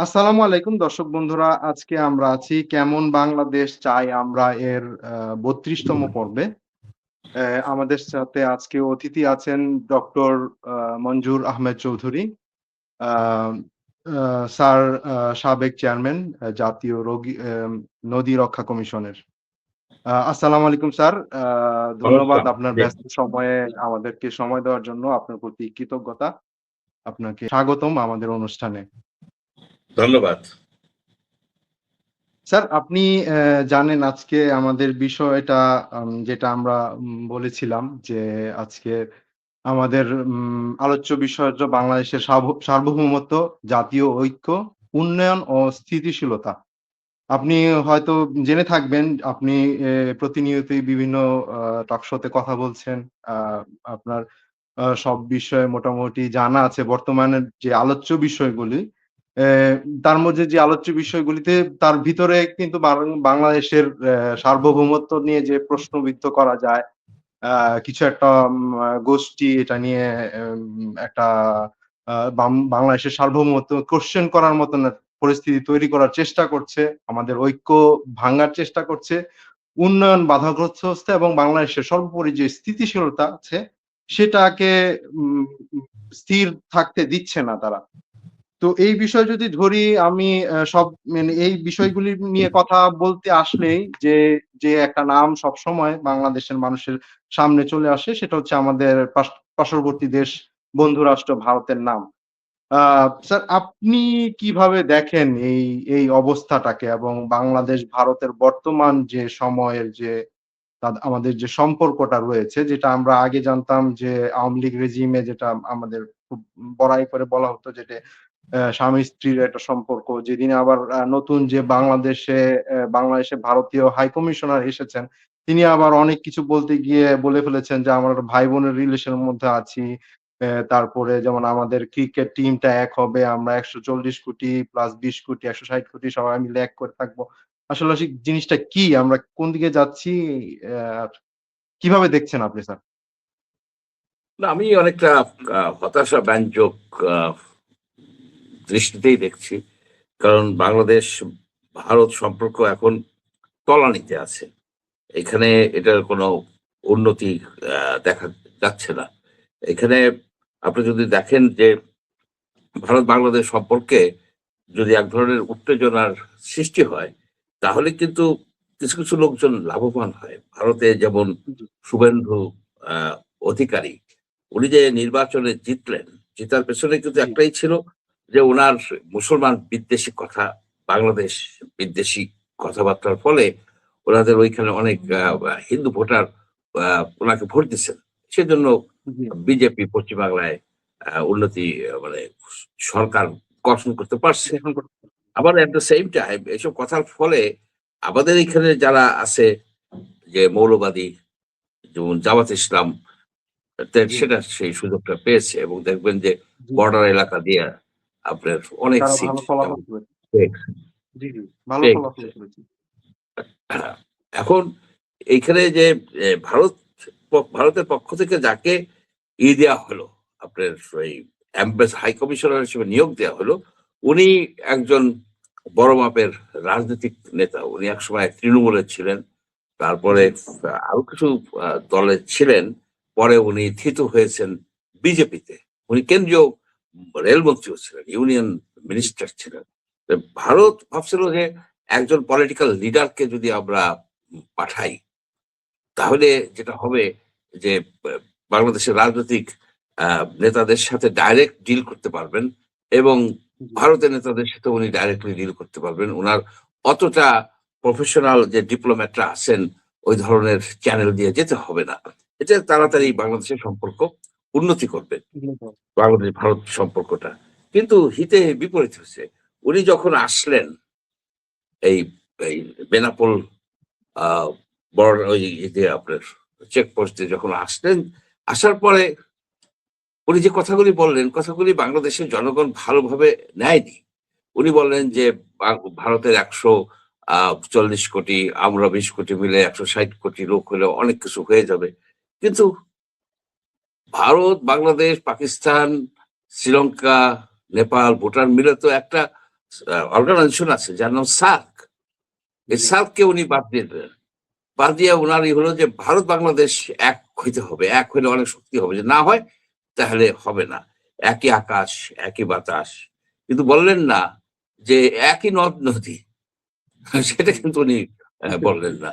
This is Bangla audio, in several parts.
আসসালামু আলাইকুম দর্শক বন্ধুরা। আজকে আমরা আছি কেমন বাংলাদেশ চাই আমরা এর ৩২তম পর্বে। আমাদের সাথে আজকে অতিথি আছেন ডক্টর আ মনজুর আহমেদ চৌধুরী। আ আ স্যার সাবেক চেয়ারম্যান জাতীয় নদী রক্ষা কমিশনের। আসসালামু আলাইকুম স্যার। ধন্যবাদ নমস্কার। আপনার জি, ব্যস্ত সময়ে আমাদেরকে সময় দেওয়ার জন্য। আপনার প্রতি কৃতজ্ঞতা। আপনাকে স্বাগতম আমাদের অনুষ্ঠানে। ধন্যবাদ। স্যার আপনি জানেন আজকে আমাদের বিষয়টা যেটা আমরা বলেছিলাম যে আজকে আমাদের আলোচ্য বিষয় হচ্ছে বাংলাদেশের সার্বভৌমত্ব, জাতীয় ঐক্য, উন্নয়ন ও স্থিতিশীলতা। আপনি হয়তো জেনে থাকবেন আপনি প্রতিনিয়তই বিভিন্ন টক শোতে কথা বলছেন। আ আপনার সব বিষয়ে মোটামুটি জানা আছে বর্তমানের যে আলোচ্য বিষয়গুলি। অ্যা তার মধ্যে যে আলোচ্য বিষয়গুলিতে তার ভিতরে কিন্তু বাংলাদেশের সার্বভৌমত্ব নিয়ে যে প্রশ্নবিদ্ধ করা যায়, আ কিছু একটা গোষ্ঠী এটা নিয়ে একটা বাংলাদেশের সার্বভৌমত্ব কোয়েশ্চেন করার মতন পরিস্থিতি তৈরি করার চেষ্টা করছে। আমাদের ঐক্য ভাঙার চেষ্টা করছে। উন্নয়ন বাধাগ্রস্ত হচ্ছে এবং বাংলাদেশের সর্বোপরি যে স্থিতিশীলতা আছে সেটাকে উম উম স্থির থাকতে দিচ্ছে না তারা। তো এই বিষয় যদি ধরি আমি সব মানে এই বিষয়গুলি নিয়ে কথা বলতে আসলেই যে একটা নাম সবসময় বাংলাদেশের মানুষের সামনে চলে আসে সেটা হচ্ছে আমাদের পার্শ্ববর্তী দেশ বন্ধু রাষ্ট্র ভারতের নাম। আ স্যার আপনি কিভাবে দেখেন এই অবস্থাটাকে এবং বাংলাদেশ ভারতের বর্তমান যে সময়ের যে আমাদের যে সম্পর্কটা রয়েছে যেটা আমরা আগে জানতাম যে আওয়ামী লীগ রেজিমে যেটা আমাদের খুব বড়াই করে বলা হতো যেটা স্বামী-স্ত্রীর একটা সম্পর্ক। যেদিন আবার নতুন যে বাংলাদেশে ভারতীয় হাই কমিশনার এসেছেন, তিনি আবার অনেক কিছু বলতে গিয়ে বলে ফেলেছেন যে, "আমরা ভাই-বোনের রিলেশন এর মধ্যে আছি।" তারপরে যেমন আমাদের ক্রিকেট টিমটা এক হবে। আমরা ১৪০ কোটি প্লাস ২০ কোটি, ১৬০ কোটি সবাই মিলে এক করে থাকবো। আসলে জিনিসটা কি? আমরা কোন দিকে যাচ্ছি? আর কিভাবে দেখছেন আপনি স্যার? না আমি অনেকটা হতাশাব্যঞ্জক আ দৃষ্টিতেই দেখছি। কারণ বাংলাদেশ ভারত সম্পর্ক এখন তলানিতে আছে। এখানে এটার কোনো উন্নতি আ দেখা যাচ্ছে না। এখানে আপনি যদি দেখেন যে ভারত বাংলাদেশ সম্পর্কে যদি এক ধরনের উত্তেজনার সৃষ্টি হয়, তাহলে কিন্তু কিছু, কিছু লোকজন লাভবান হয়। ভারতে যেমন জি, শুভেন্দু আ অধিকারী, উনি যে নির্বাচনে জিতলেন, জেতার পেছনে কিন্তু জি, একটাই ছিল যে উনার মুসলমান বিদ্বেষী কথা, বাংলাদেশ বিদ্বেষী কথাবার্তার ফলে ওনাদের ওইখানে অনেক হিন্দু ভোটার আ উনাকে ভোট দিচ্ছেন। সেজন্য জি। বিজেপি পশ্চিম বাংলায় উন্নতি মানে সরকার গঠন করতে পারছে। গঠন করতে আবার এট দ্য সেম টাইম এসব কথার ফলে আমাদের এখানে যারা আছে যে মৌলবাদী যেমন জামাত ইসলাম জি, সেটা সেই সুযোগটা পেয়েছে এবং দেখবেন যে জি। বর্ডার এলাকা দিয়ে আপনার অনেক তারা সিট ভালো ফলাফল যেমন করেছে। পেয়েছে জি, জি। ভালো ফলাফল পেয়েছে। করেছে। এখন এইখানে যে ভারতের পক্ষ থেকে যাকে দেয়া হলো, আপনার ওই হাই কমিশনার হিসেবে নিয়োগ দেয়া হলো, উনি একজন বড় মাপের রাজনৈতিক নেতা। উনি একসময় তৃণমূলের ছিলেন। তারপরে জি, আরো কিছু দলে ছিলেন। পরে উনি থিত হয়েছেন বিজেপিতে। উনি কেন্দ্রীয় রেলমন্ত্রীও ছিলেন, ইউনিয়ন মিনিস্টার ছিলেন। ভারত ভাবছিল যে একজন পলিটিক্যাল লিডারকে যদি আমরা পাঠাই, তাহলে যেটা হবে যে বা বাংলাদেশের রাজনৈতিক আ নেতাদের সাথে ডাইরেক্ট ডিল করতে পারবেন এবং জি, ভারতের নেতাদের সাথে উনি ডাইরেক্টলি ডিল করতে পারবেন। উনার অতটা প্রফেশনাল যে ডিপ্লোম্যাটরা আছেন, ওই ধরনের চ্যানেল দিয়ে যেতে হবে না। এটা জি। তাড়াতাড়ি বাংলাদেশের সম্পর্ক উন্নতি করবে। জি, বাংলাদেশ-ভারত সম্পর্কটা। কিন্তু হিতে বিপরীত হইছে। উনি যখন আসলেন এই এই বেনাপোল আ ওই যে আপনার চেকপোস্ট দিয়ে যখন আসলেন, আসার পরে উনি যে কথাগুলি বললেন, কথাগুলি বাংলাদেশের জনগণ ভালোভাবে নেয়নি। উনি বললেন জি, যে ভারতের ১৪০ কোটি, আমরা ২০ কোটি মিলে ১৬০ কোটি লোক হলে অনেক কিছু হয়ে যাবে। কিন্তু ভারত, বাংলাদেশ, পাকিস্তান, শ্রীলঙ্কা, নেপাল, ভুটান মিলে তো একটা অর্গানাইজেশন আছে যার নাম সার্ক। এই জি, সার্ককে উনি বাদ দিয়ে দিলেন। বাদ দিয়ে উনার হলো যে ভারত বাংলাদেশ এক হইতে হবে, এক হইলে অনেক শক্তি হবে, যে না হয় তাহলে হবে না। একই আকাশ, একই বাতাস। কিন্তু বললেন না যে একই নদ নদী। সেটা জি, কিন্তু উনি বললেন না।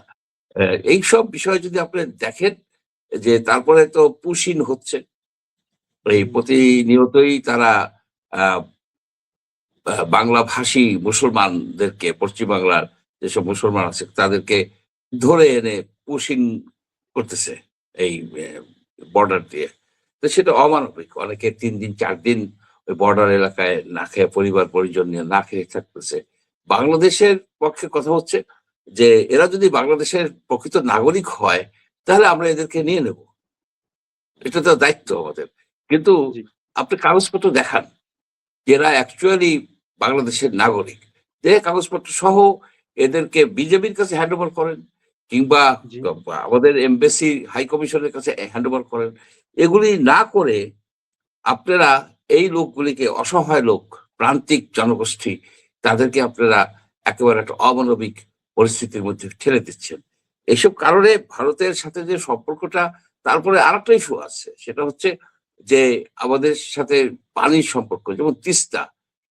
এইসব বিষয় যদি আপনি দেখেন, যে তারপরে তো পুশিন হচ্ছে। এই প্রতিনিয়তই তারা আ বাংলাভাষী মুসলমানদেরকে, পশ্চিম বাংলার যেসব মুসলমান আছে তাদেরকে ধরে এনে পুশিং করতেছে এই বর্ডার দিয়ে। তো সেটা অমানবিক। অনেকে ৩ দিন ৪ দিন ওই বর্ডার এলাকায় না খেয়ে, পরিবার পরিজন নিয়ে না খেয়ে থাকতেছে। বাংলাদেশের পক্ষে কথা হচ্ছে যে এরা যদি বাংলাদেশের প্রকৃত নাগরিক হয় তাহলে আমরা এদেরকে নিয়ে নেব। এটা তো দায়িত্ব আমাদের। কিন্তু জি, আপনি কাগজপত্র দেখান যে এরা অ্যাকচুয়ালি বাংলাদেশের নাগরিক। যে কাগজপত্র সহ এদেরকে বিজেপির কাছে হ্যান্ডওভার করেন, কিংবা জি, আমাদের এমবাসি হাই কমিশনের কাছে হ্যান্ডওভার করেন। এগুলি না করে আপনারা এই লোকগুলিকে, অসহায় লোক, প্রান্তিক জনগোষ্ঠী, তাদেরকে আপনারা একেবারে একটা অমানবিক পরিস্থিতির মধ্যে ঠেলে দিচ্ছেন। এইসব কারণে ভারতের সাথে যে সম্পর্কটা, তারপরে আরেকটা ইস্যু আছে। সেটা হচ্ছে যে আমাদের সাথে পানির সম্পর্ক। যেমন তিস্তা,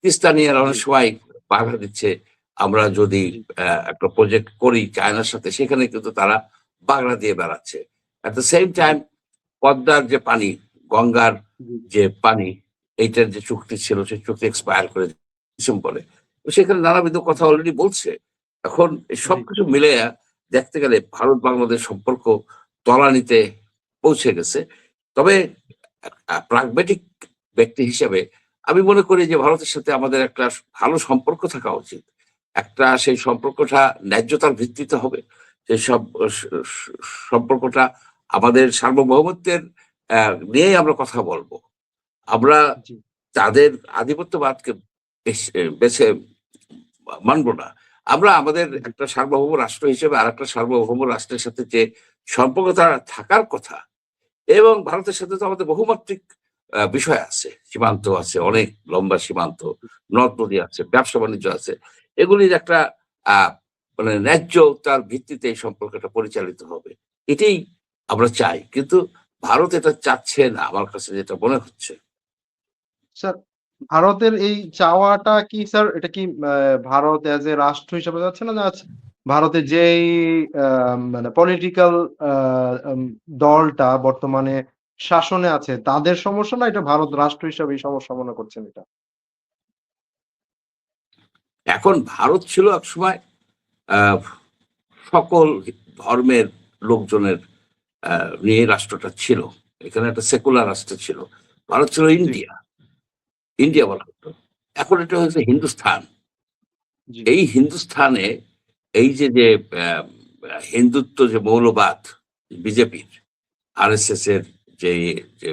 তিস্তা নিয়ে জি, অনেক সময় বাধা দিচ্ছে। আমরা যদি জি, একটা প্রজেক্ট করি চায়নার সাথে, সেখানে কিন্তু তারা বাগড়া দিয়ে বেড়াচ্ছে। এট দ্য সেম জি, টাইম পদ্মার যে পানি, গঙ্গার জি, যে পানি, এইটার যে চুক্তি ছিল সেই চুক্তি এক্সপায়ার করে ডিসেম্বরে। তো সেখানে নানাবিধ কথা অলরেডি বলছে। এখন এই জি, সবকিছু মিলাইয়া দেখতে গেলে ভারত বাংলাদেশ সম্পর্ক তলানিতে পৌঁছে গেছে। তবে প্রাগমেটিক ব্যক্তি হিসেবে আমি মনে করি যে ভারতের সাথে আমাদের একটা ভালো সম্পর্ক থাকা উচিত। একটা সেই সম্পর্কটা ন্যায্যতার ভিত্তিতে হবে। সেই সব স স সম্পর্কটা আমাদের সার্বভৌমত্বের নিয়েই আমরা কথা বলব। আমরা জি, তাদের আধিপত্যবাদকে বেছে মানব না। আমরা আমাদের জি, একটা সার্বভৌম রাষ্ট্র হিসেবে আরেকটা সার্বভৌম রাষ্ট্রের সাথে যে সম্পর্কটা থাকার কথা, এবং ভারতের সাথে তো আমাদের বহুমাত্রিক বিষয় আছে। সীমান্ত আছে, জি, অনেক লম্বা সীমান্ত, নদ-নদী আছে, ব্যবসা-বাণিজ্য আছে। এগুলির একটা আ মানে ন্যায্যতার ভিত্তিতে এই সম্পর্কটা পরিচালিত হবে। এটাই আমরা চাই। কিন্তু ভারত এটা চাচ্ছে না, আমার কাছে যেটা মনে হচ্ছে। স্যার, ভারতের এই চাওয়াটা কি স্যার, এটা কি ভারত এজ এ রাষ্ট্র হিসেবে যাচ্ছে না? ভারতের যেই আ মানে পলিটিক্যাল আ আম দলটা বর্তমানে শাসনে আছে তাদের সমস্যা, না এটা ভারত রাষ্ট্র হিসাবেই সমস্যা মনে করছেন এটা? এখন ভারত ছিল একসময় আ সকল ধর্মের লোকজনের আ নিয়ে রাষ্ট্রটা ছিল। এখানে একটা সেকুলার রাষ্ট্র ছিল। ভারত ছিল জি, ইন্ডিয়া। জি, ইন্ডিয়া বলা হতো। এখন এটা হয়েছে হিন্দুস্থান। জি, এই হিন্দুস্থানে এই যে হিন্দুত্ব যে মৌলবাদ বিজেপির, আরএসএস এর যে যে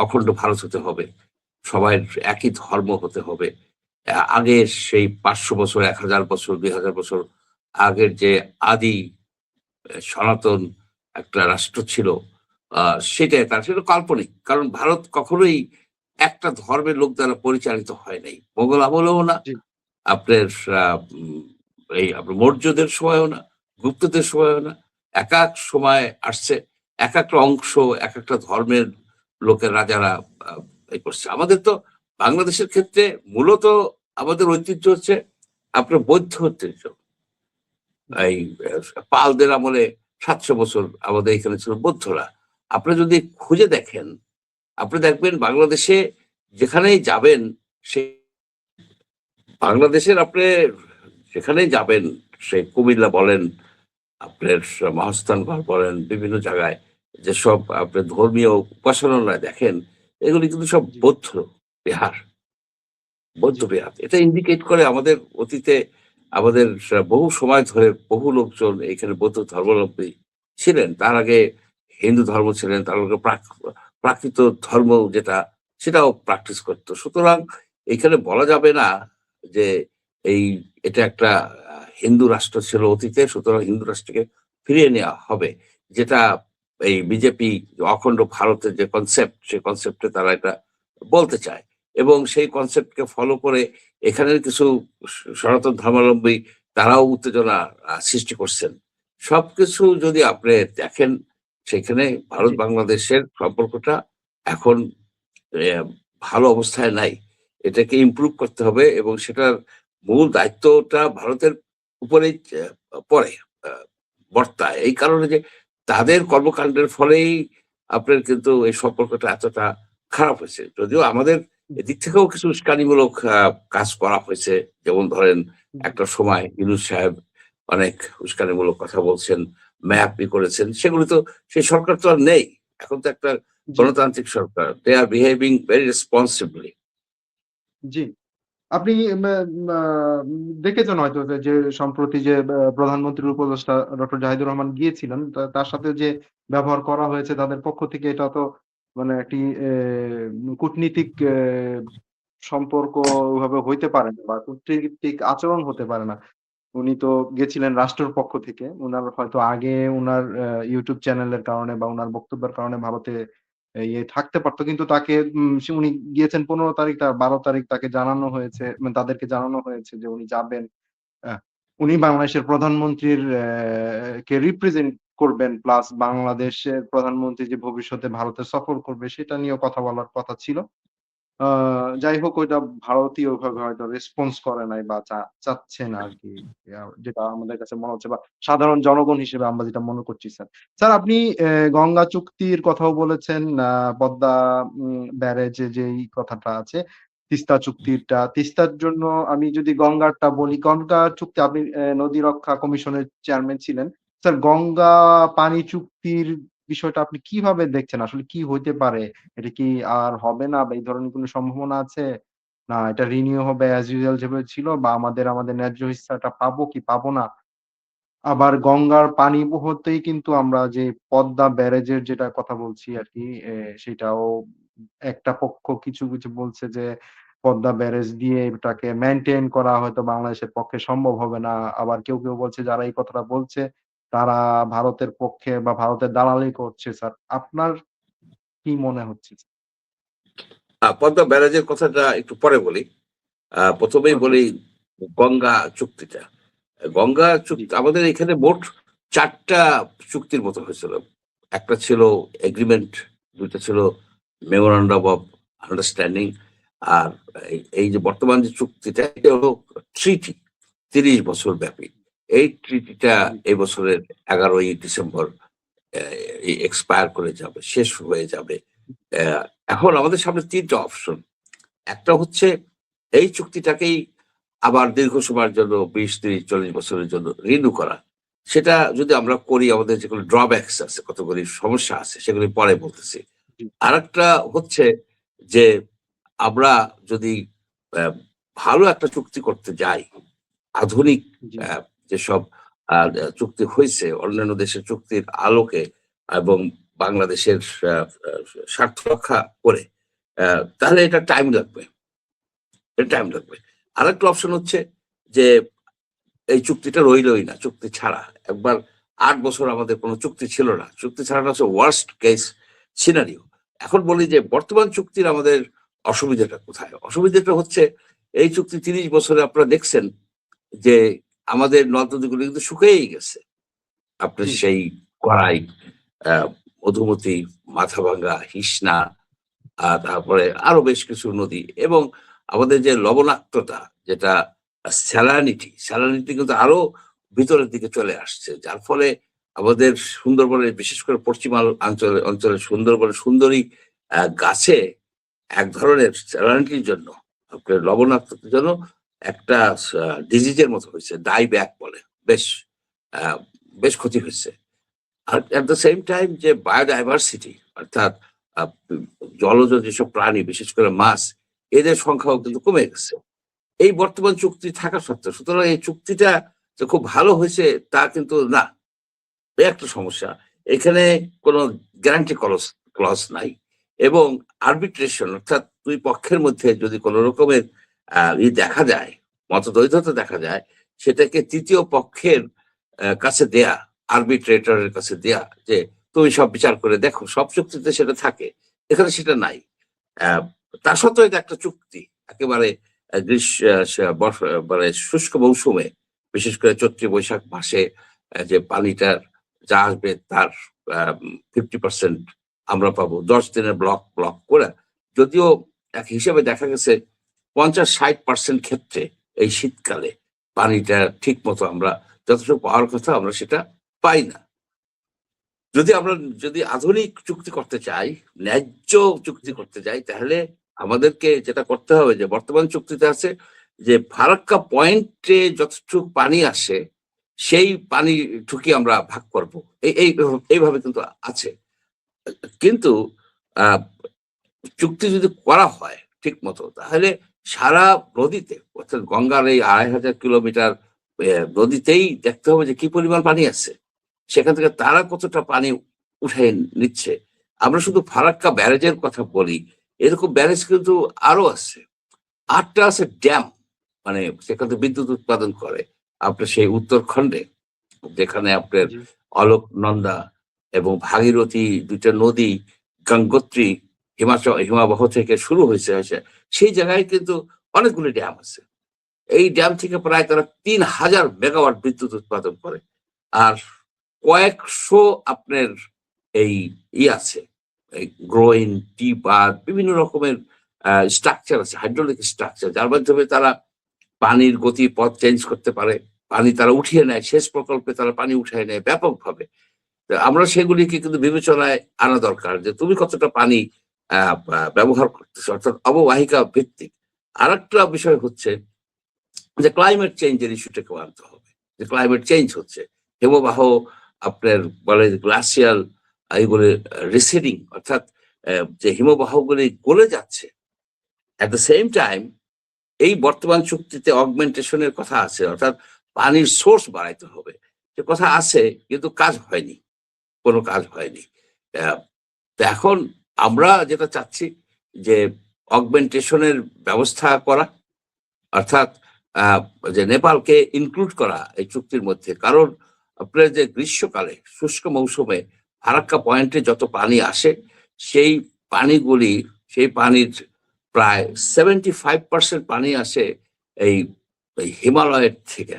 অখণ্ড ভারত হতে হবে, সবার একই ধর্ম হতে হবে। আগের সেই ৫০০ বছর, ১,০০০ বছর, ২,০০০ বছর আগের যে আদি সনাতন একটা রাষ্ট্র ছিল, আ সেটাই তার ছিল কাল্পনিক। কারণ ভারত কখনোই একটা ধর্মের লোক দ্বারা পরিচালিত হয় নাই। মোগল আমলেও না, জি, আপনার আ উম এই আপনার মৌর্যদের সময়ও না, গুপ্তদের সময়ও না। একেক সময় আসছে, একেকটা অংশ, একেকটা ধর্মের লোকের রাজারা আ করছে। আমাদের তো বাংলাদেশের ক্ষেত্রে মূলত আমাদের ঐতিহ্য হচ্ছে আপনার বৌদ্ধ ঐতিহ্য। জি, এই পালদের আমলে ৭০০ বছর আমাদের এখানে ছিল বৌদ্ধরা। আপনি যদি খুঁজে দেখেন, আপনি দেখবেন বাংলাদেশে যেখানেই যাবেন, সে বাংলাদেশের আপনি যেখানেই যাবেন, সে কুমিল্লা বলেন, আপনার মহাস্থানগড় বলেন, বিভিন্ন জায়গায় যেসব আপনার ধর্মীয় উপাসনালয় দেখেন, এগুলি কিন্তু সব জি, বৌদ্ধ বিহার, বৌদ্ধ জি, বিহার। এটা ইন্ডিকেট করে আমাদের অতীতে আমাদের বহু সময় ধরে বহু লোকজন এখানে বৌদ্ধ ধর্মাবলম্বী ছিলেন। তার আগে হিন্দু ধর্ম ছিলেন, তার আগে প্রাকৃত ধর্ম যেটা, সেটাও প্র্যাকটিস করত। সুতরাং এখানে বলা যাবে না যে এই এটা একটা হিন্দু রাষ্ট্র ছিল অতীতে, সুতরাং হিন্দু রাষ্ট্রকে ফিরিয়ে নেওয়া হবে। যেটা এই বিজেপি অখণ্ড ভারতের যে কনসেপ্ট, সে কনসেপ্টে তারা এটা বলতে চায়। এবং সেই কনসেপ্টকে ফলো করে এখানের কিছু সনাতন ধর্মাবলম্বী তারাও উত্তেজনা সৃষ্টি করছেন। সবকিছু যদি আপনি দেখেন, সেখানে ভারত জি, বাংলাদেশের সম্পর্কটা এখন আহ, ভালো অবস্থায় নাই। এটাকে ইমপ্রুভ করতে হবে এবং সেটার মূল দায়িত্বটা ভারতের উপরেই পড়ে, আহ, বর্তায়। এই কারণে যে তাদের কর্মকাণ্ডের ফলেই আপনার কিন্তু এই সম্পর্কটা এতটা খারাপ হয়েছে। যদিও আমাদের এদিক থেকেও কিছু উস্কানিমূলক কাজ করা হয়েছে। যেমন ধরেন, জি, একটা সময় ইউনূস সাহেব অনেক উস্কানিমূলক কথা বলছেন, ম্যাপ করেছেন। সেগুলো তো, সেই সরকার তো আর নেই। এখন তো একটা জি, গণতান্ত্রিক সরকার। দে আর বিহেভিং ভেরি রেসপন্সিবলি। জি। আপনি দেখেছেন হয়তো যে সম্প্রতি যে প্রধানমন্ত্রীর উপদেষ্টা ডক্টর জাহিদুর রহমান গিয়েছিলেন, তার সাথে যে ব্যবহার করা হয়েছে তাদের পক্ষ থেকে, এটা তো মানে একটি কূটনীতিক সম্পর্ক ওভাবে হইতে পারে না বা কূটনীতিক আচরণ হতে পারে না। উনি তো গেছিলেন রাষ্ট্রের পক্ষ থেকে। উনার হয়তো আগে উনার YouTube চ্যানেলের কারণে বা উনার বক্তব্যের কারণে ভারতে ইয়ে থাকতে পারত। কিন্তু তাকে উনি গিয়েছেন ১৫ তারিখ, তার ১২ তারিখ তাকে জানানো হয়েছে, মানে তাদেরকে জানানো হয়েছে যে উনি যাবেন। আ উনি বাংলাদেশের প্রধানমন্ত্রীর কে রিপ্রেজেন্ট করবেন। প্লাস বাংলাদেশের প্রধানমন্ত্রী যে ভবিষ্যতে ভারতে সফর করবে সেটা নিয়েও কথা বলার কথা ছিল। আ যাই হোক, ওইটা ভারতীয় ওইভাবে হয়তো রেসপন্স করে নাই বা চাচ্ছে না আরকি। যেটা আমাদের কাছে মনে হচ্ছে বা সাধারণ জনগণ হিসেবে আমরা যেটা মনে করছি স্যার। স্যার, আপনি গঙ্গা চুক্তির কথাও বলেছেন, পদ্মা ব্যারেজে যেই কথাটা আছে, তিস্তা চুক্তিটা। তিস্তার জন্য আমি যদি গঙ্গারটা বলি, গঙ্গা চুক্তি আপনি নদী রক্ষা কমিশনের চেয়ারম্যান ছিলেন। স্যার, গঙ্গা পানি চুক্তির বিষয়টা আপনি কিভাবে দেখছেন? আসলে কি হইতে পারে? এটা কি আর হবে না বা এই ধরনের কোনো সম্ভাবনা আছে? না এটা রিনিউ হবে অ্যাজ ইউজুয়াল যেভাবে ছিল, বা আমাদের ন্যায্য হিস্সাটা পাবো কি পাবো না? আবার গঙ্গার পানি বহতেই কিন্তু আমরা যে পদ্মা ব্যারেজের যেটা কথা বলছি আরকি, সেটাও একটা পক্ষ কিছু বলছে যে পদ্মা ব্যারেজ দিয়ে এটাকে মেইনটেইন করা হয়তো বাংলাদেশের পক্ষে সম্ভব হবে না। আবার কেউ বলছে, যারা এই কথাটা বলছে তারা ভারতের পক্ষে বা ভারতের দালালি করছে স্যার। আপনার কি মনে হচ্ছে? পদ্মা ব্যারাজের কথাটা একটু পরে বলি। প্রথমেই ওকে, বলি ওকে। গঙ্গা চুক্তিটা। গঙ্গা জি, চুক্তি আমাদের এখানে মোট ৪ টা চুক্তির মতো হয়েছিল। একটা ছিল এগ্রিমেন্ট, ২ টা ছিল মেমোরান্ডাম অফ আন্ডারস্ট্যান্ডিং। আর এই যে বর্তমান যে চুক্তিটা, এটা হলো ট্রিটি, ৩০ বছর ব্যাপী। এই ট্রিটিটা জি, এই বছরের ১১ই ডিসেম্বর এক্সপায়ার করে যাবে, শেষ হয়ে যাবে। অ্যা এখন আমাদের সামনে ৩ টা অপশন। একটা হচ্ছে এই চুক্তিটাকেই আবার দীর্ঘ সময়ের জন্য ২০, ৩০, ৪০ বছরের জন্য রিনিউ করা। সেটা যদি আমরা করি, আমাদের যেগুলো ড্রব্যাকস আছে, কতগুলি সমস্যা আছে, সেগুলি পরে বলতেছি। জি, আরেকটা হচ্ছে যে আমরা যদি অ্যা ভালো একটা চুক্তি করতে যাই, আধুনিক জি, অ্যা যেসব আ আ চুক্তি হইছে অন্যান্য দেশের চুক্তির আলোকে এবং বাংলাদেশের আ আ স্বার্থ রক্ষা করে, তাহলে এটা টাইম লাগবে। টাইম লাগবে। আরেকটা অপশন হচ্ছে যে এই চুক্তিটা রইলই না, চুক্তি ছাড়া। একবার ৮ বছর আমাদের কোন চুক্তি ছিল না। চুক্তি ছাড়াটা হচ্ছে ওয়ার্স্ট কেস সিনারিও। এখন বলি যে বর্তমান চুক্তির আমাদের অসুবিধাটা কোথায়? অসুবিধাটা হচ্ছে এই চুক্তি ৩০ বছরে আপনারা দেখছেন যে আমাদের নদ-নদীগুলো কিন্তু শুকিয়েই গেছে। আপনার জি, সেই করাই, আ মধুমতি, মাথাভাঙ্গা, হিসনা, তারপরে আরো বেশ কিছু নদী এবং আমাদের যে লবণাক্ততা, যেটা স্যালানিটি কিন্তু আরো ভিতরের দিকে চলে আসছে। যার ফলে আমাদের সুন্দরবনের, বিশেষ করে পশ্চিমাল অঞ্চলের সুন্দরবনের সুন্দরী গাছে এক ধরনের স্যালানিটির জন্য, আপনার লবণাক্ততার জন্য একটা ডিজিজের মতো হয়েছে। ডাই ব্যাক বলে। বেশ আ বেশ ক্ষতি হয়েছে। আর এট দ্য সেম টাইম যে বায়োডাইভার্সিটি, অর্থাৎ আ জলজ যেসব প্রাণী, বিশেষ করে মাছ, এদের সংখ্যাও জি, কিন্তু কমে গেছে। এই বর্তমান চুক্তি থাকা সত্ত্বেও, সুতরাং এই চুক্তিটা যে খুব ভালো হয়েছে তা কিন্তু না। এই একটা সমস্যা। এখানে কোনো গ্যারান্টি ক্লজ নাই এবং আরবিট্রেশন, অর্থাৎ ২ পক্ষের মধ্যে যদি কোন রকমের দেখা যায়, মতদ্বৈধতা দেখা যায়, সেটাকে ৩য় পক্ষের কাছে দেয়া, আরবিট্রেটর এর কাছে দেয়া যে, "তুমি সব বিচার করে দেখো।" সব চুক্তিতে সেটা থাকে। এখানে সেটা নাই। অ্যা তা সত্ত্বেও এটা একটা চুক্তি একেবারে মানে শুষ্ক মৌসুমে, বিশেষ করে চৈত্র বৈশাখ মাসে যে পানিটার যা আসবে তার 50% আমরা পাবো 10 দিনের ব্লক ব্লক করে। যদিও এক হিসেবে দেখা গেছে 50-60% ক্ষেত্রে এই শীতকালে পানিটা ঠিক মতো আমরা যতটুকু পাওয়ার কথা আমরা সেটা পাই না। যদি আধুনিক চুক্তি করতে চাই, ন্যায্য চুক্তি করতে চাই, তাহলে আমাদেরকে যেটা করতে হবে যে বর্তমান চুক্তিতে আছে যে ফারাক্কা পয়েন্টে যতটুকু পানি আসে সেই পানিটুকুই আমরা ভাগ করব। এইভাবে কিন্তু আছে। কিন্তু আহ চুক্তি যদি করা হয় ঠিক মতো, তাহলে সারা নদীতে, অর্থাৎ গঙ্গার এই 2500 কিলোমিটার নদীতেই দেখতে হবে যে কি পরিমাণ পানি আছে, সেখান থেকে তারা কতটা পানি উঠে নিচ্ছে। আমরা শুধু ফারাক্কা ব্যারেজের কথা বলি, এরকম ব্যারেজ কিন্তু আরো আছে। 8টা আছে ড্যাম, মানে সেখান থেকে বিদ্যুৎ উৎপাদন করে। আপনার সেই উত্তরখণ্ডে যেখানে আপনার জি, অলোকনন্দা এবং ভাগীরথী দুইটা নদী, গঙ্গোত্রী হিমাবহ থেকে শুরু হয়েছে, সেই জায়গায় কিন্তু অনেকগুলি ড্যাম আছে। এই ড্যাম থেকে প্রায় তারা 3000 মেগাওয়াট বিদ্যুৎ উৎপাদন করে। আর কয়েকশো আপনার এই আছে, এই গ্রোইন, টিপার, বিভিন্ন রকমের স্ট্রাকচার আছে, হাইড্রোলিক স্ট্রাকচার, যার মাধ্যমে তারা পানির গতিপথ চেঞ্জ করতে পারে। পানি তারা উঠিয়ে নেয়, সেচ প্রকল্পে তারা পানি উঠিয়ে নেয় ব্যাপকভাবে। তো আমরা সেগুলিকে কিন্তু বিবেচনায় আনা দরকার যে তুমি কতটা পানি ব্যবহার করতেছো, অর্থাৎ অববাহিকা ভিত্তিক। আর একটা বিষয় হচ্ছে যে ক্লাইমেট চেঞ্জের ইস্যুটাকেও আনতে হবে, যে ক্লাইমেট চেঞ্জ হচ্ছে, হিমবাহ আপনার বলে গ্লাসিয়াল এইগুলি রিসিডিং, অর্থাৎ যে হিমবাহগুলি গলে যাচ্ছে। অ্যাট দ্য সেম টাইম এই বর্তমান চুক্তিতে অগমেন্টেশনের কথা আছে, অর্থাৎ পানির সোর্স বাড়াইতে হবে, সে কথা আছে, কিন্তু কাজ হয়নি, কোনো কাজ হয়নি। আহ, তো এখন আমরা যেটা চাচ্ছি যে অগমেন্টেশনের ব্যবস্থা করা, অর্থাৎ আহ, যে নেপালকে ইনক্লুড করা এই চুক্তির মধ্যে। কারণ আপনার যে গ্রীষ্মকালে শুষ্ক মৌসুমে ফারাক্কা পয়েন্টে যত পানি আসে, সেই পানিগুলি, সেই পানির প্রায় 75% পানি আসে এই এই হিমালয় থেকে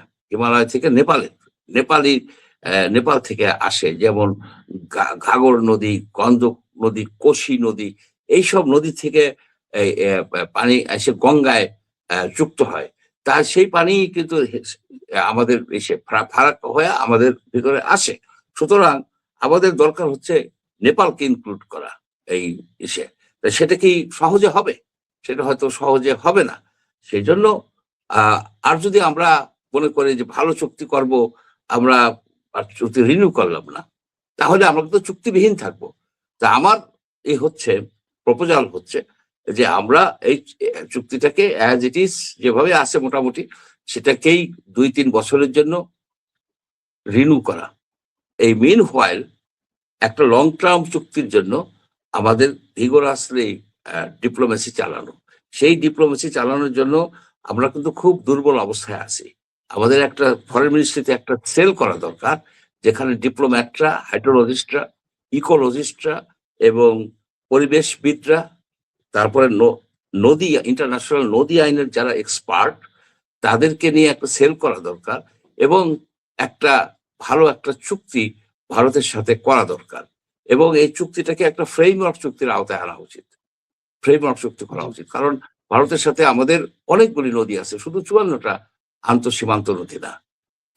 নেপাল থেকে আসে। যেমন ঘাগর নদী, গন্ধক নদী, কোশি নদী, এইসব নদী থেকে এই পানি এসে গঙ্গায় যুক্ত হয়। তা সেই পানি কিন্তু আমাদের এসে ফারাক্কা হয়ে আমাদের ভিতরে আসে। সুতরাং আমাদের দরকার হচ্ছে নেপালকে ইনক্লুড করা এই ইসে। তা সেটা কি সহজে হবে? সেটা হয়তো সহজে হবে না। সেই জন্য আর যদি আমরা মনে করি যে ভালো চুক্তি করব, আমরা আর চুক্তি রিনিউ করলাম না, তাহলে আমরা তো চুক্তিবিহীন থাকবো। তা আমার এই হচ্ছে প্রপোজাল হচ্ছে যে আমরা এই চুক্তিটাকে অ্যাজ ইট ইজ যেভাবে আছে মোটামুটি সেটাকেই 2-3 বছরের জন্য রিনিউ করা। এই মিন হোয়াইল একটা লং টার্ম চুক্তির জন্য আমাদের ভিগোরাসলি ডিপ্লোমেসি চালানো। সেই ডিপ্লোমেসি চালানোর জন্য আমরা কিন্তু খুব দুর্বল অবস্থায় আছি। আমাদের একটা ফরেন মিনিস্ট্রিতে একটা সেল করা দরকার, যেখানে ডিপ্লোম্যাটরা, হাইড্রোলজিস্টরা, ইকোলজিস্টরা এবং পরিবেশবিদরা, তারপরে নদী, ইন্টারন্যাশনাল নদী আইনের যারা এক্সপার্ট, তাদেরকে নিয়ে একটা সেল করা দরকার এবং একটা ভালো একটা চুক্তি ভারতের সাথে করা দরকার। এবং এই চুক্তিটাকে একটা ফ্রেমওয়ার্ক চুক্তির আওতায় আনা উচিত, ফ্রেমওয়ার্ক চুক্তি করা জি, উচিত। কারণ ভারতের সাথে আমাদের অনেকগুলি নদী আছে, শুধু 54টা আন্তঃসীমান্ত নদী না।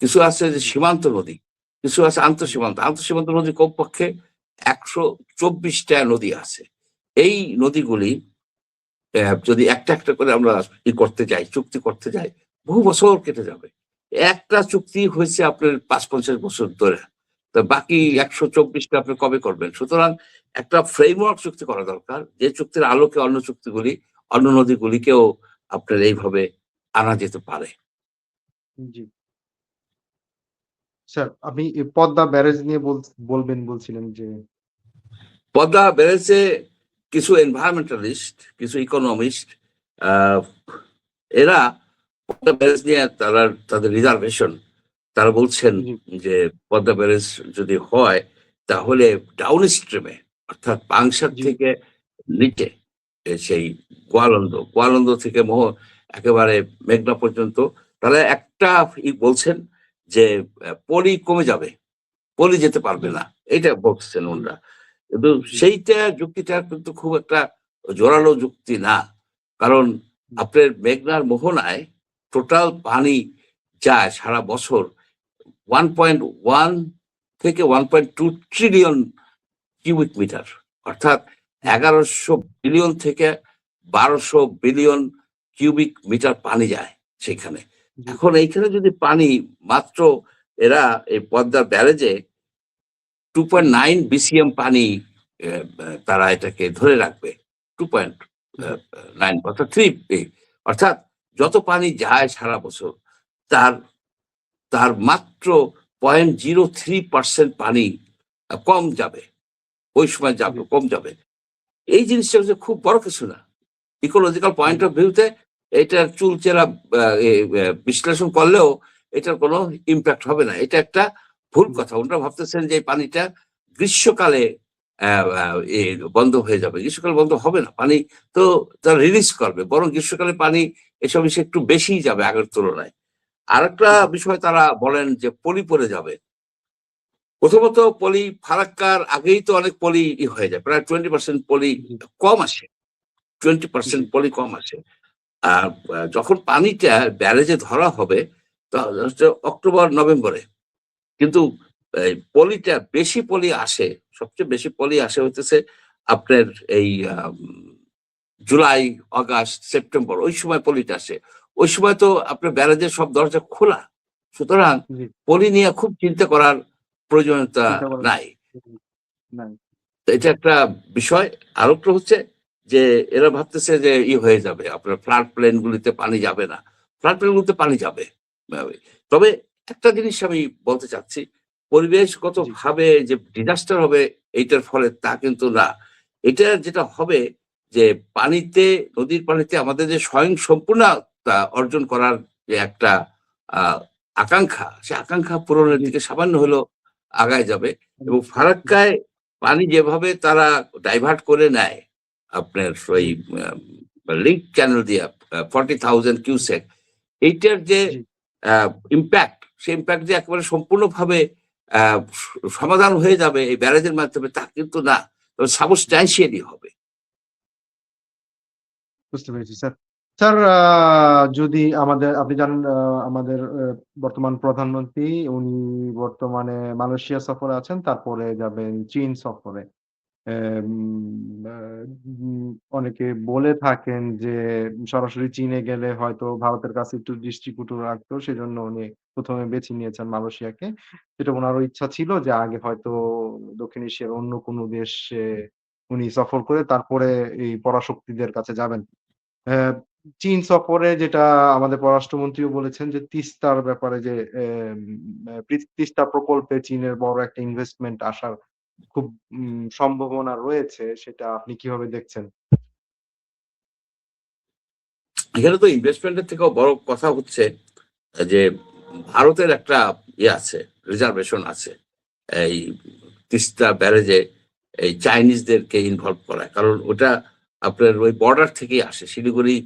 কিছু আছে যে জি, সীমান্ত নদী, কিছু আছে আন্তঃসীমান্ত। আন্তঃসীমান্ত নদী কমপক্ষে 124টা নদী আছে। এই নদীগুলি যদি একটা একটা করে আমরা করতে যাই, চুক্তি করতে যাই, বহু বছর কেটে যাবে। একটা চুক্তি হয়েছে আপনার ৫-৫০ বছর ধরে, তো বাকি জি, ১২৪টা আপনি কবে করবেন? সুতরাং একটা ফ্রেমওয়ার্ক চুক্তি করা দরকার, যে চুক্তির আলোকে অন্য চুক্তিগুলি, অন্য নদীগুলিকেও আপনার এইভাবে আনা যেতে পারে। জি। স্যার, আপনি পদ্মা ব্যারেজ নিয়ে বলবেন বলছিলেন যে পদ্মা ব্যারেজে কিছু এনভায়রনমেন্টালিস্ট, কিছু ইকোনমিস্ট, আহ এরা পদ্মা ব্যারেজ নিয়ে তাদের রিজার্ভেশন, তারা বলছেন জি, যে পদ্মা ব্যারেজ যদি হয় তাহলে ডাউন স্ট্রিমে, অর্থাৎ পাংশার জি, থেকে নিচে সেই গোয়ালন্দ থেকে একেবারে মেঘনা পর্যন্ত, তাহলে একটা বলছেন যে পলি কমে যাবে, পলি যেতে পারবে জি, না, এটা বলছেন জি, ওনরা। কিন্তু জি, সেইটা যুক্তিটা কিন্তু খুব একটা জোরালো যুক্তি না। কারণ জি, আপনার মেঘনার মোহনায় টোটাল পানি যায় সারা বছর 1.1 থেকে 1.2 ট্রিলিয়ন কিউবিক মিটার, অর্থাৎ জি, 1100 বিলিয়ন থেকে 1200 বিলিয়ন কিউবিক মিটার পানি যায় সেখানে। জি, এখন এইখানে যদি পানি মাত্র এরা এই পদ্মার ব্যারেজে জি, 2.9 বিসিএম পানি তারা এটাকে ধরে রাখবে। জি, 2.9 অর্থাৎ 3 অর্থাৎ যত পানি যায় সারা বছর তার তার মাত্র 0.03% পানি কম যাবে। ওই সময় জি, যাবে, কম যাবে। এই জিনিসটা হচ্ছে খুব বড় কিছু না। Ecological G, point of view তে এটার চুলচেরা বিশ্লেষণ করলেও এটার কোনো ইমপ্যাক্ট হবে না। এটা একটা ভুল জি, কথা। ওনারা ভাবতেছেন যে এই পানিটা গ্রীষ্মকালে আ আ এ বন্ধ হয়ে যাবে। গ্রীষ্মকালে বন্ধ হবে না। পানি তো তারা রিলিজ করবে। বরং গ্রীষ্মকালে পানি এসব ইসে একটু বেশিই যাবে আগের তুলনায়। আরেকটা জি, বিষয় তারা বলেন যে পলি পড়ে যাবে। প্রথমত পলি ফারাক্কার আগেই তো অনেক পলি হয়ে যায়। প্রায় 20% পলি জি, কম আসে। জি, 20% পলি কম আসে। আর যখন পানিটা ব্যারেজে ধরা হবে হচ্ছে অক্টোবর-নভেম্বরে। কিন্তু এই পলিটা বেশি পলি আসে, সবচেয়ে বেশি পলি আসে হইতেছে আপনার এই জুলাই, অগাস্ট, সেপ্টেম্বর ওই সময় পলিটা আসে। ওই সময় তো আপনার ব্যারেজের সব দরজা খোলা। সুতরাং জি, পলি নিয়ে খুব চিন্তা করার প্রয়োজনীয়তা চিন্তা করেন। নাই। হুম, নাই। তো এটা একটা বিষয়। আরেকটা হচ্ছে যে এরা ভাবতেছে যে হয়ে যাবে। আপনার ফ্লাড প্লেন গুলিতে পানি যাবে না। ফ্লাড প্লেন গুলোতে পানি যাবে। আ তবে একটা জিনিস আমি বলতে চাচ্ছি, জি, পরিবেশগতভাবে যে ডিজাস্টার হবে এইটার ফলে তা কিন্তু না। এটা যেটা হবে যে পানিতে, নদীর পানিতে আমাদের যে স্বয়ংসম্পূর্ণতা অর্জন করার যে একটা আ আকাঙ্খা, সে আকাঙ্খা পূরণের জি, দিকে সামান্য হলেও আগায় যাবে হুম, এবং জি, ফারাক্কায় পানি যেভাবে তারা ডাইভার্ট করে নেয় আপনার ওই জি, লিংক চ্যানেল দিয়ে 40,000 কিউসেক, এইটার যে জি, ইমপ্যাক্ট, সেই ইমপ্যাক্ট যে একেবারে সম্পূর্ণভাবে আ স সমাধান হয়ে যাবে এই ব্যারেজের মাধ্যমে তা কিন্তু না। তবে সাবস্ট্যানশিয়ালি হবে। বুঝতে পেরেছি স্যার। স্যার যদি আপনি জানেন আমাদের বর্তমান প্রধানমন্ত্রী উনি বর্তমানে মালয়েশিয়া সফরে আছেন। তারপরে যাবেন চীন সফরে। এম আ উম অনেকে বলে থাকেন যে সরাসরি চীনে গেলে হয়তো ভারতের কাছে একটু দৃষ্টিকটু রাখতো। সেজন্য উনি ১ম এ বেছে নিয়েছেন মালয়েশিয়াকে। সেটা উনারও ইচ্ছা ছিল যে আগে হয়তো দক্ষিণ এশিয়ার অন্য কোনো দেশে উনি সফর করে তারপরে এই পরাশক্তিদের কাছে যাবেন। অ্যা চীন সফরে যেটা আমাদের পররাষ্ট্রমন্ত্রীও বলেছেন যে তিস্তার ব্যাপারে যে তিস্তা প্রকল্পে চীনের বড় একটা ইনভেস্টমেন্ট আসার খুব সম্ভাবনা রয়েছে। সেটা আপনি কিভাবে দেখছেন? এখানে তো ইনভেস্টমেন্ট এর থেকেও বড় কথা হচ্ছে যে ভারতের একটা আছে, রিজার্ভেশন আছে। এই তিস্তা ব্যারেজে এই চাইনিজদেরকে ইনভলভ করা। কারণ ওটা আপনার ওই বর্ডার থেকেই আসে। শিলিগুড়ি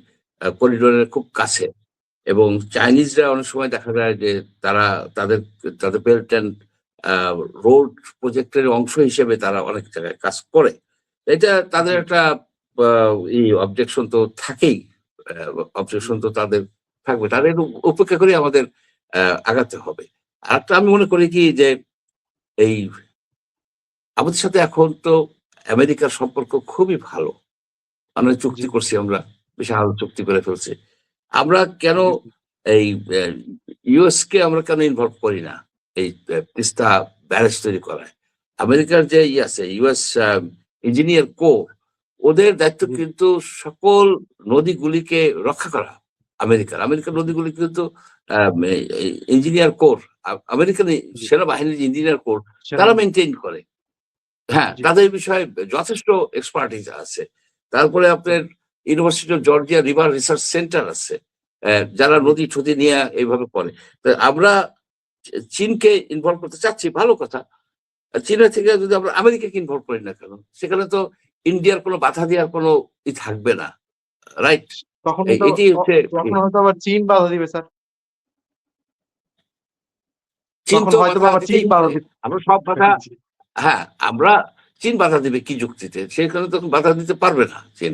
করিডোরের খুব কাছে। এবং জি, চাইনিজরা অনেক সময় দেখা যায় যে তারা তাদের তাদের বেল্ট অ্যান্ড আ রোড প্রজেক্টের অংশ হিসেবে তারা অনেক জায়গায় কাজ করে। এটা তাদের জি, একটা আ অবজেকশন তো থাকেই। জি, অবজেকশন তো তাদের থাকবে। তাদের একটু উপেক্ষা করে আমাদের আ আগাতে হবে। আরেকটা আমি মনে করি কি যে এই আমাদের সাথে এখন তো আমেরিকার সম্পর্ক খুবই ভালো। আমরা জি, চুক্তি করছি আমরা। বিশাল চুক্তি করে ফেলছি। আমরা কেন জি, এই ইউএস কে আমরা কেন ইনভলভ করি না? এই তিস্তা ব্যারেজ তৈরি করায়। আমেরিকার যে আছে ইউএস ইঞ্জিনিয়ার কোর, ওদের দায়িত্ব জি, কিন্তু সকল নদীগুলিকে রক্ষা করা। আমেরিকার জি, নদীগুলি কিন্তু ইঞ্জিনিয়ার কোর, আমেরিকান জি, সেনাবাহিনীর ইঞ্জিনিয়ার কোর তারা সেনাবাহিনী মেইনটেইন করে। হ্যাঁ, জি, তাদের বিষয়ে যথেষ্ট এক্সপার্টিস আছে। তারপরে জি, আপনার university of Georgia river research centre আছে। যারা জি, নদী-টদী নিয়ে এইভাবে করে। তো আমরা চীনকে ইনভলভ করতে চাচ্ছি, ভালো কথা। চীনের থেকে যদি আমরা আমেরিকাকে ইনভলভ করি না কেন? সেখানে তো ইন্ডিয়ার কোনো বাধা দেওয়ার কোনো থাকবে না, রাইট? তখন হয়তো এটি হচ্ছে তখন হয়তো আবার চীন বাধা দিবে স্যার। চীন তখন তো হয়তোবা বাধা আবার চীন দিতেই বাধা পারে। দিবে। আমরা সব বাধা, জি, হ্যাঁ, আমরা চীন বাধা দিবে কি যুক্তিতে? সেখানে তখন বাধা দিতে পারবে না চীন।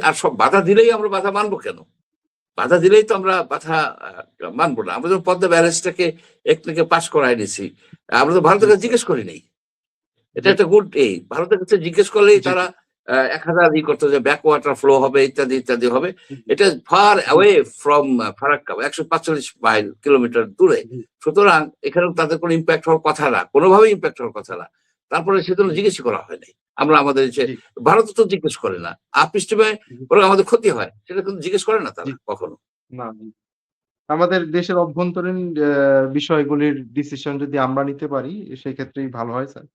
আর সব বাধা দিলেই আমরা বাধা মানবো কেন? বাধা দিলেই তো আমরা বাধা মানবো না। আমরা যখন পদ্মা ব্যারেজটাকে একটাকে পাস করায় নিছি, আমরা তো জি ভারতের কাছে স্যার। জিজ্ঞেস করি নাই। এটা জি, একটা গুড ভারতের কাছে জিজ্ঞেস করলেই জি, তারা জি, ১,০০০ করতো যে ব্যাক ওয়াটার ফ্লো হবে ইত্যাদি, ইত্যাদি হবে। জি, এটা ফার জি, away from Farakka ১৪৫ mile kilometre দূরে। জি, সুতরাং এখানেও তাদের কোনো ইমপ্যাক্ট হওয়ার কথা না। কোনোভাবেই ইমপ্যাক্ট হওয়ার কথা না। তারপরে সেজন্য জি, জিজ্ঞেসই করা হয় নাই। আমরা আমাদের যে জি, ভারতও তো জিজ্ঞেস করে না। আপৃষ্টিমে জি, বরং আমাদের ক্ষতি হয়। সেটা কিন্তু জিজ্ঞেস করে না জি, তারা কখনো। না, জি। আমাদের দেশের অভ্যন্তরীণ বিষয়গুলির ডিসিশন যদি আমরা নিতে পারি, সেক্ষেত্রেই ভালো হয় স্যার।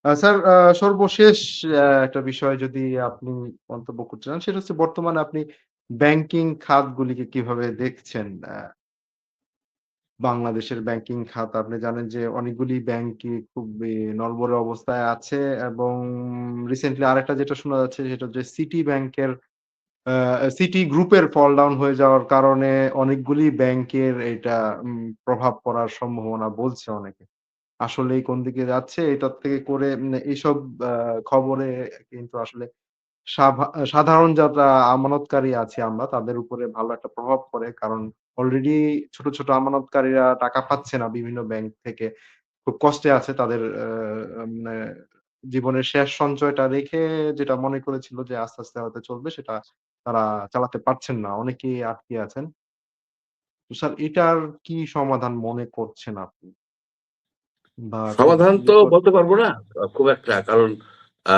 স্যার, সর্বশেষ একটা বিষয় যদি আপনি মন্তব্য করতে চান, সেটা হচ্ছে বর্তমানে আপনি ব্যাংকিং খাতগুলিকে কিভাবে দেখছেন? বাংলাদেশের ব্যাংকিং খাত আপনি জানেন যে অনেকগুলি ব্যাংকই খুবই নড়বড়ে অবস্থায় আছে এবং রিসেন্টলি আরেকটা যেটা শোনা যাচ্ছে সেটা হচ্ছে সিটি ব্যাংকের সিটি গ্রুপের ফল ডাউন হয়ে যাওয়ার কারণে অনেকগুলি ব্যাংকের এটা প্রভাব পড়ার সম্ভাবনা বলছে অনেকে। আসলেই কোন দিকে যাচ্ছে এটার থেকে করে এইসব আ খবরে কিন্তু আসলে সাধারণ যারা আমানতকারী আছি আমরা তাদের উপরে ভালো একটা প্রভাব পড়ে। কারণ অলরেডি ছোট, ছোট আমানতকারীরা টাকা পাচ্ছে না বিভিন্ন ব্যাংক থেকে। খুব কষ্টে আছে তাদের মানে জীবনের শেষ সঞ্চয়টা রেখে যেটা মনে করেছিল যে আস্তে, আস্তে হয়তো চলবে সেটা তারা চালাতে পারছেন না। অনেকেই আটকে আছেন। তো স্যার এটার কি সমাধান মনে করছেন আপনি? বা সমাধান ইয়ে তো করতে বলতে পারবো না খুব একটা। কারণ আ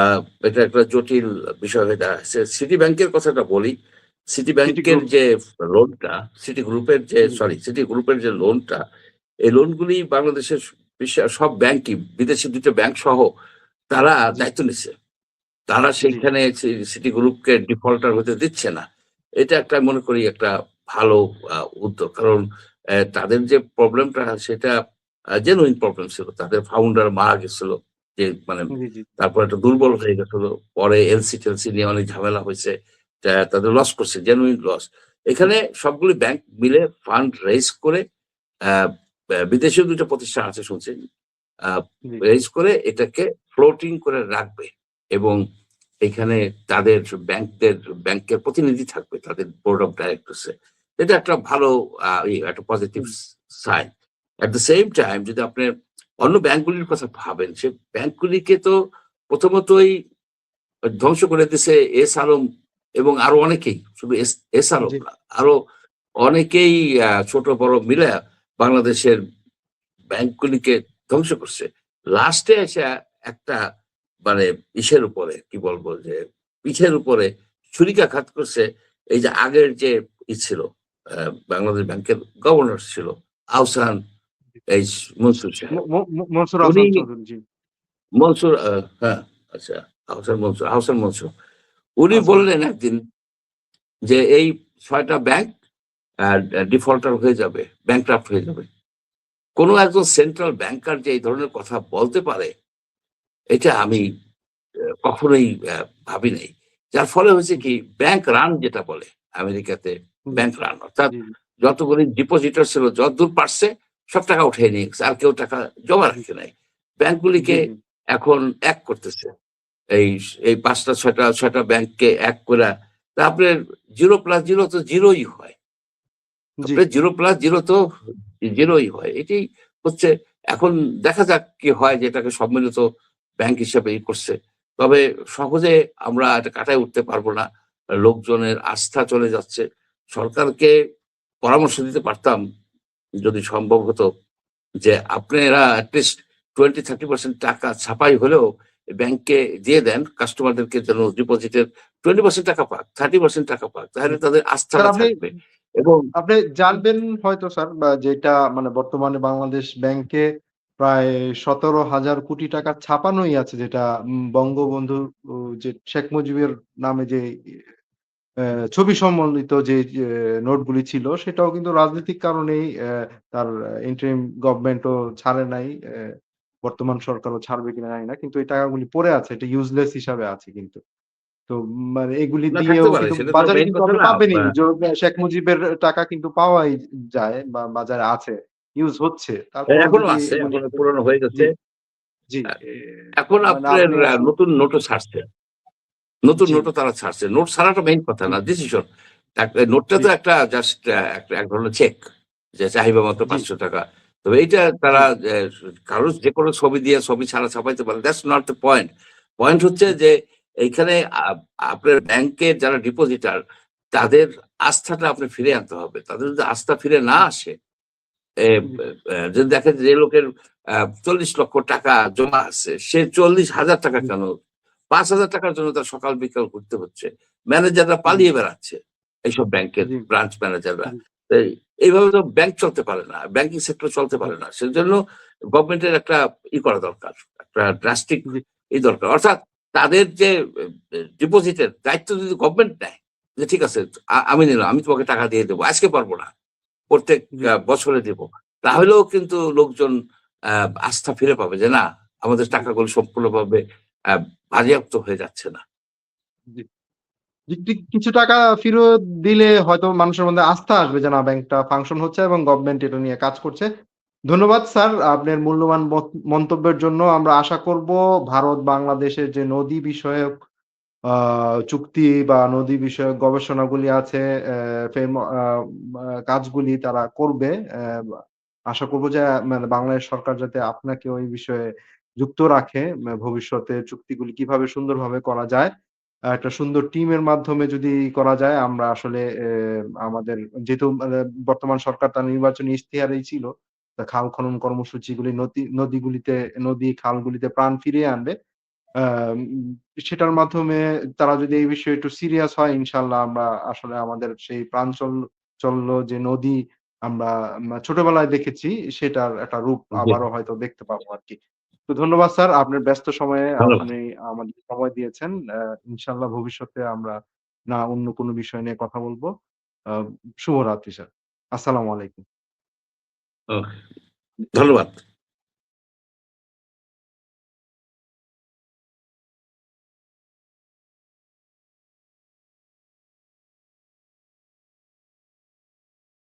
এটা একটা জটিল বিষয় হয়ে দাঁড়াচ্ছে। সিটি ব্যাংকের কথাটা বলি। সিটি সিটি ব্যাংকের গ্রুপ যে লোনটা, সিটি গ্রুপের যে জি, সরি সিটি গ্রুপের যে লোনটা, এই লোনগুলি বাংলাদেশের সব ব্যাংকই বিদেশি ২ টা ব্যাংক সহ তারা জি, দায়িত্ব নিচ্ছে। তারা জি, সেইখানে সিটি গ্রুপকে ডিফল্টার হতে দিচ্ছে না। এটা একটা মনে করি একটা ভালো উদ্যোগ। কারণ তাদের যে প্রবলেমটা সেটা জেনুইন প্রবলেম ছিল। তাদের ফাউন্ডার মারা গেছিল। যে মানে জি, জি, তারপর একটা দুর্বল হয়ে গেছিল। পরে এলসি-টেলসি নিয়ে অনেক ঝামেলা হইছে। তাদের লস করছে, জেনুইন লস। এখানে সবগুলি ব্যাংক মিলে ফান্ড রেইজ করে আ বিদেশীয় ২ টা প্রতিষ্ঠান আছে শুনছি। আ জি, রেইজ করে এটাকে ফ্লোটিং করে রাখবে এবং এখানে তাদের ব্যাংকের প্রতিনিধি থাকবে তাদের বোর্ড অফ ডাইরেক্টরস এ। এটা একটা ভালো একটা positive hmm, sign. At the same time যদি আপনি অন্য ব্যাংকগুলির কথা ভাবেন, সে ব্যাংকগুলিকে তো প্রথমতই ধ্বংস করে দিছে এস আলম এবং আরো অনেকেই। শুধু এস আলম জি, না। আরো অনেকেই ছোট বড় মিলে বাংলাদেশের ব্যাংকগুলিকে ধ্বংস করছে। লাস্টে এসে একটা মানে ইসের উপরে কি বলবো যে পিঠের উপরে ছুরিকাঘাত করছে এই যে আগের যে ছিল আ বাংলাদেশ ব্যাংকের গভর্নর ছিল আহসান জি। এই মনসুর ম সাহেব। ম ম মনসুর উনি হাসান চৌধুরী জি। মনসুর হ্যাঁ, আচ্ছা আহসান মনসুর। উনি আচ্ছা, বললেন একদিন যে এই ৬ টা ব্যাংক আ ডিফল্টার হয়ে যাবে, ব্যাংক্রাফট হয়ে যাবে। কোন একজন সেন্ট্রাল ব্যাংকার যে এই ধরনের কথা বলতে পারে এটা আমি জি, কখনোই ভাবি নাই। যার ফলে হয়েছে জি, কি ব্যাংক রান যেটা বলে আমেরিকাতে জি, ব্যাংক রান অর্থাৎ জি, যতগুলি ডিপোজিটর ছিল যতদূর পারছে সব টাকা উঠিয়ে নিয়ে গেছে। আর কেউ টাকা জমা জি, রাখে নাই। জি, ব্যাংকগুলিকে জি, এখন এক করতেছে। এই এই ৫ টা ৬ টা ব্যাংককে এক কইরা তা আপনার 0 প্লাস 0 তো 0 ই হয়। জি, আপনার 0 প্লাস 0 তো 0 ই হয়। এটাই হচ্ছে এখন দেখা যাক কি হয় যে এটাকে সম্মিলিত ব্যাংক হিসেবে করছে। তবে সহজে আমরা এটা কাটায় উঠতে পারব না। লোকজনের আস্থা চলে যাচ্ছে। সরকারকে পরামর্শ দিতে পারতাম যদি সম্ভব হতো যে আপনারা এটলিস্ট 20-30% টাকা ছাপাই হলেও ব্যাংকে দিয়ে দেন কাস্টমারদেরকে যেন ডিপোজিটের 20% টাকা পাক, 30% টাকা পাক। জি। তাহলে তাদের স্যার আস্থাটা আপনি থাকবে এবং আপনি জানবেন হয়তো স্যার বা যেটা মানে বর্তমানে বাংলাদেশ ব্যাংকে প্রায় ১৭,০০০ কোটি টাকা ছাপানোই আছে যেটা বঙ্গবন্ধু যে শেখ মুজিবের নামে যে ছবি সম্বলিত যে নোটগুলি ছিল সেটাও কিন্তু রাজনৈতিক কারণেই তার ইন্টারিম গভর্নমেন্টও ছাড়ে নাই। বর্তমান সরকারও ছাড়বে কিনা জানি না। কিন্তু এই টাকাগুলি পড়ে আছে। এটা ইউজলেস হিসাবে আছে কিন্তু। তো মানে এগুলি না থাকতে দিয়েও পারে, কিন্তু সেটা তো বাজারে মেইন কিন্তু কথা আপনি না। পাবেনই। শেখ মুজিবের টাকা কিন্তু পাওয়াই যায় বা বাজারে আছে। ইউজ হচ্ছে। তারপরেও এখনো যদি আছে, এগুলি এখনো পুরনো হয়ে জি, গেছে। জি। আ এখন মানে আপনার আপনি নতুন নোটও ছাড়ছে। নতুন জি, নোটও তারা ছাড়ছে। নোট ছাড়াটা মেইন কথা জি, না, ডিসিশন। নোটটা জি, তো একটা জাস্ট এক ধরনের চেক, যে চাহিদা মতো জি, ৳৫০০। তবে এইটা জি, তারা কারো যেকোনো ছবি দিয়ে ছবি ছাড়া ছাপাইতে পারে। That's not the point. Point হচ্ছে যে এইখানে আপনার ব্যাংকের যারা ডিপোজিটার, তাদের আস্থাটা আপনি ফিরিয়ে আনতে হবে। তাদের যদি আস্থা ফিরে না আসে, এ জি, যদি দেখেন যে লোকের ৳৪০,০০,০০০ জমা আছে, সে ৳৪০,০০০ জি, কেন, ৳৫,০০০ জন্য তার সকাল বিকাল ঘুরতে হচ্ছে। ম্যানেজাররা জি, পালিয়ে বেড়াচ্ছে। এইসব ব্যাংকের জি, ব্রাঞ্চ ম্যানেজাররা। জি, তো এইভাবে তো ব্যাংক চলতে পারে না। ব্যাংকিং সেক্টর চলতে জি, পারে না। সেজন্য গভর্নমেন্টের একটা করা দরকার। একটা ড্রাস্টিক জি, দরকার। অর্থাৎ তাদের যে ডিপোজিটের দায়িত্ব যদি গভর্নমেন্ট নেয়, যে ঠিক আছে, আমি নিলাম, আমি তোমাকে টাকা দিয়ে দেব। আজকে পারব না। প্রত্যেক জি। বছরে দিব। তাহলেও কিন্তু লোকজন আ আস্থা ফিরে পাবে যে না, আমাদের জি, টাকাগুলো সম্পূর্ণভাবে আ বাজেয়াপ্ত হয়ে যাচ্ছে না। জি। কিছু টাকা ফেরত দিলে হয়তো মানুষের মধ্যে আস্থা আসবে যে না ব্যাংকটা ফাংশন হচ্ছে এবং গভর্নমেন্ট এটা নিয়ে কাজ করছে। ধন্যবাদ স্যার আপনার মূল্যবান মন্তব্যের জন্য। আমরা আশা করব ভারত বাংলাদেশের যে নদী বিষয়ক আ চুক্তি বা নদী বিষয়ক গবেষণাগুলি আছে কাজগুলি তারা করবে। আশা করব যে মানে বাংলাদেশ সরকার যাতে আপনাকে ওই বিষয়ে যুক্ত রাখে। ভবিষ্যতে চুক্তিগুলি কিভাবে সুন্দরভাবে করা যায়। একটা সুন্দর টিমের মাধ্যমে যদি করা যায় আমরা আসলে আমাদের যেহেতু মানে বর্তমান সরকার তার নির্বাচনী ইশতেহারেই ছিল। খাল খনন কর্মসূচিগুলি নদীগুলিতে নদী খালগুলিতে প্রাণ ফিরিয়ে আনবে। আম সেটার মাধ্যমে তারা যদি এই বিষয়ে একটু সিরিয়াস হয় ইনশাআল্লাহ আমরা আসলে আমাদের সেই চল্ল যে নদী আমরা ছোটবেলায় দেখেছি সেটার একটা রূপ জি, আবারও হয়তো দেখতে পাবো আরকি। তো ধন্যবাদ স্যার। আপনার ব্যস্ত সময়ে ধন্যবাদ। আপনি আমাদের সময় দিয়েছেন। ইনশাআল্লাহ ভবিষ্যতে আমরা অন্য কোনো বিষয় নিয়ে কথা বলব। আ শুভরাত্রি স্যার। আসসালামু আলাইকুম। ও ধন্যবাদ।